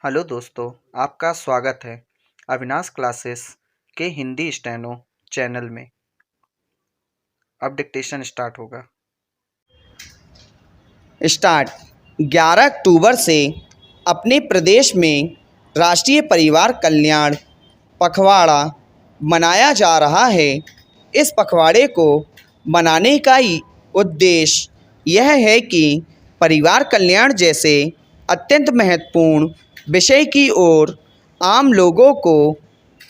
Hello दोस्तों, आपका स्वागत है अविनाश क्लासेस के हिंदी स्टेनो चैनल में। अब डिक्टेशन स्टार्ट होगा। स्टार्ट 11 अक्टूबर से अपने प्रदेश में राष्ट्रीय परिवार कल्याण पखवाड़ा मनाया जा रहा है। इस पखवाड़े को मनाने का उद्देश्य यह है कि परिवार कल्याण जैसे अत्यंत महत्वपूर्ण विषय की ओर आम लोगों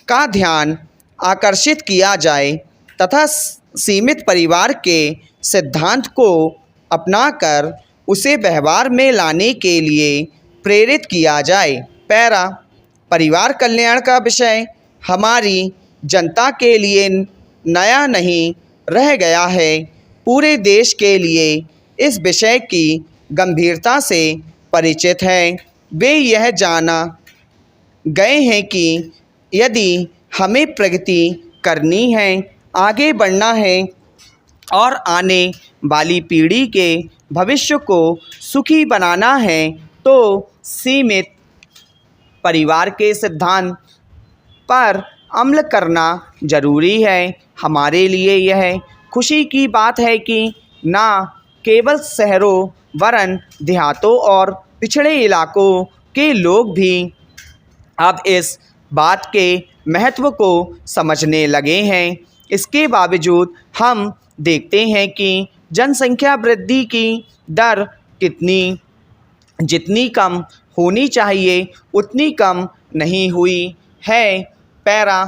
का ध्यान आकर्षित किया जाए तथा सीमित परिवार के सिद्धांत को अपनाकर उसे व्यवहार में लाने के लिए प्रेरित किया जाए। पैरा परिवार कल्याण का विषय हमारी जनता के लिए नया नहीं रह गया है। पूरे देश के लिए इस विषय की गंभीरता से परिचित है। वे यह जाना गए हैं कि यदि हमें प्रगति करनी है, आगे बढ़ना है और आने वाली पीढ़ी के भविष्य को सुखी बनाना है तो सीमित परिवार के सिद्धांत पर अमल करना जरूरी है। हमारे लिए यह खुशी की बात है कि न केवल शहरों वरन देहातों और पिछड़े इलाकों के लोग भी अब इस बात के महत्व को समझने लगे हैं। इसके बावजूद हम देखते हैं कि जनसंख्या वृद्धि की दर जितनी कम होनी चाहिए उतनी कम नहीं हुई है। पैरा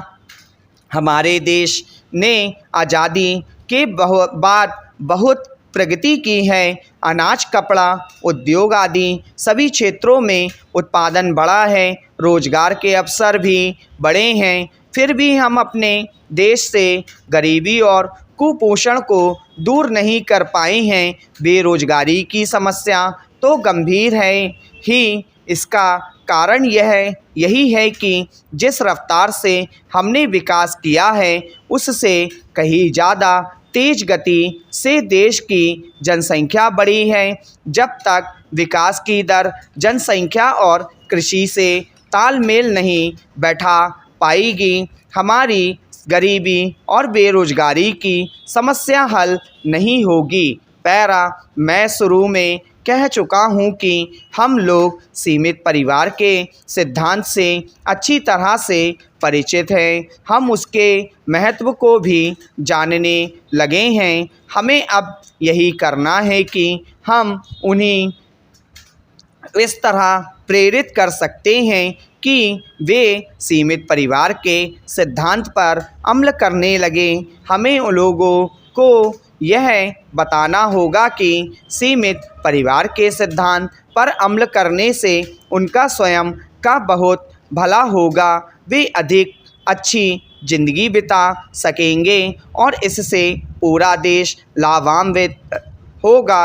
हमारे देश ने आज़ादी के बाद बहुत प्रगति की है। अनाज, कपड़ा, उद्योग आदि सभी क्षेत्रों में उत्पादन बढ़ा है, रोजगार के अवसर भी बढ़े हैं। फिर भी हम अपने देश से गरीबी और कुपोषण को दूर नहीं कर पाए हैं। बेरोजगारी की समस्या तो गंभीर है ही। इसका कारण यही है कि जिस रफ्तार से हमने विकास किया है उससे कहीं ज़्यादा तेज गति से देश की जनसंख्या बढ़ी है। जब तक विकास की दर जनसंख्या और कृषि से तालमेल नहीं बैठा पाएगी, हमारी गरीबी और बेरोजगारी की समस्या हल नहीं होगी। पैरा मैं शुरू में कह चुका हूँ कि हम लोग सीमित परिवार के सिद्धांत से अच्छी तरह से परिचित हैं। हम उसके महत्व को भी जानने लगे हैं। हमें अब यही करना है कि हम उन्हें इस तरह प्रेरित कर सकते हैं कि वे सीमित परिवार के सिद्धांत पर अमल करने लगे। हमें उन लोगों को यह बताना होगा कि सीमित परिवार के सिद्धांत पर अमल करने से उनका स्वयं का बहुत भला होगा। वे अधिक अच्छी जिंदगी बिता सकेंगे और इससे पूरा देश लाभान्वित होगा।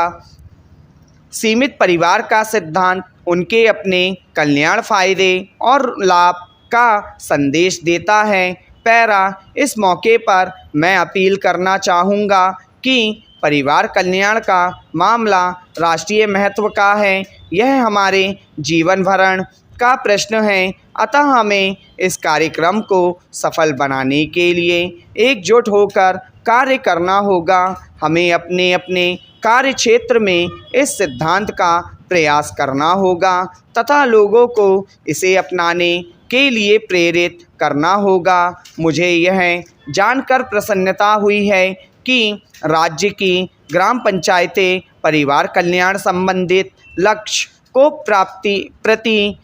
सीमित परिवार का सिद्धांत उनके अपने कल्याण, फायदे और लाभ का संदेश देता है। पैरा इस मौके पर मैं अपील करना चाहूँगा कि परिवार कल्याण का मामला राष्ट्रीय महत्व का है। यह हमारे जीवन भरण का प्रश्न है। अतः हमें इस कार्यक्रम को सफल बनाने के लिए एकजुट होकर कार्य करना होगा। हमें अपने अपने कार्य क्षेत्र में इस सिद्धांत का प्रयास करना होगा तथा लोगों को इसे अपनाने के लिए प्रेरित करना होगा। मुझे यह जानकर प्रसन्नता हुई है कि राज्य की ग्राम पंचायतें परिवार कल्याण संबंधित लक्ष्य को प्रति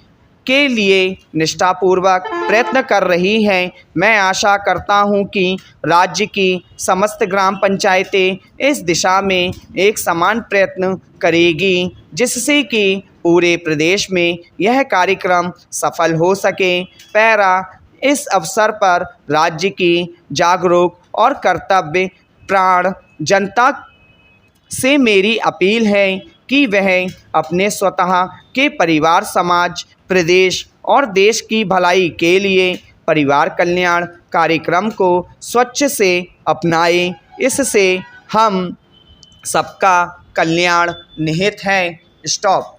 के लिए निष्ठापूर्वक प्रयत्न कर रही हैं। मैं आशा करता हूं कि राज्य की समस्त ग्राम पंचायतें इस दिशा में एक समान प्रयत्न करेगी जिससे कि पूरे प्रदेश में यह कार्यक्रम सफल हो सके। पैरा इस अवसर पर राज्य की जागरूक और कर्तव्य प्राण जनता से मेरी अपील है कि वह अपने स्वतः के परिवार, समाज, प्रदेश और देश की भलाई के लिए परिवार कल्याण कार्यक्रम को स्वच्छ से अपनाएं। इससे हम सबका कल्याण निहित है। स्टॉप।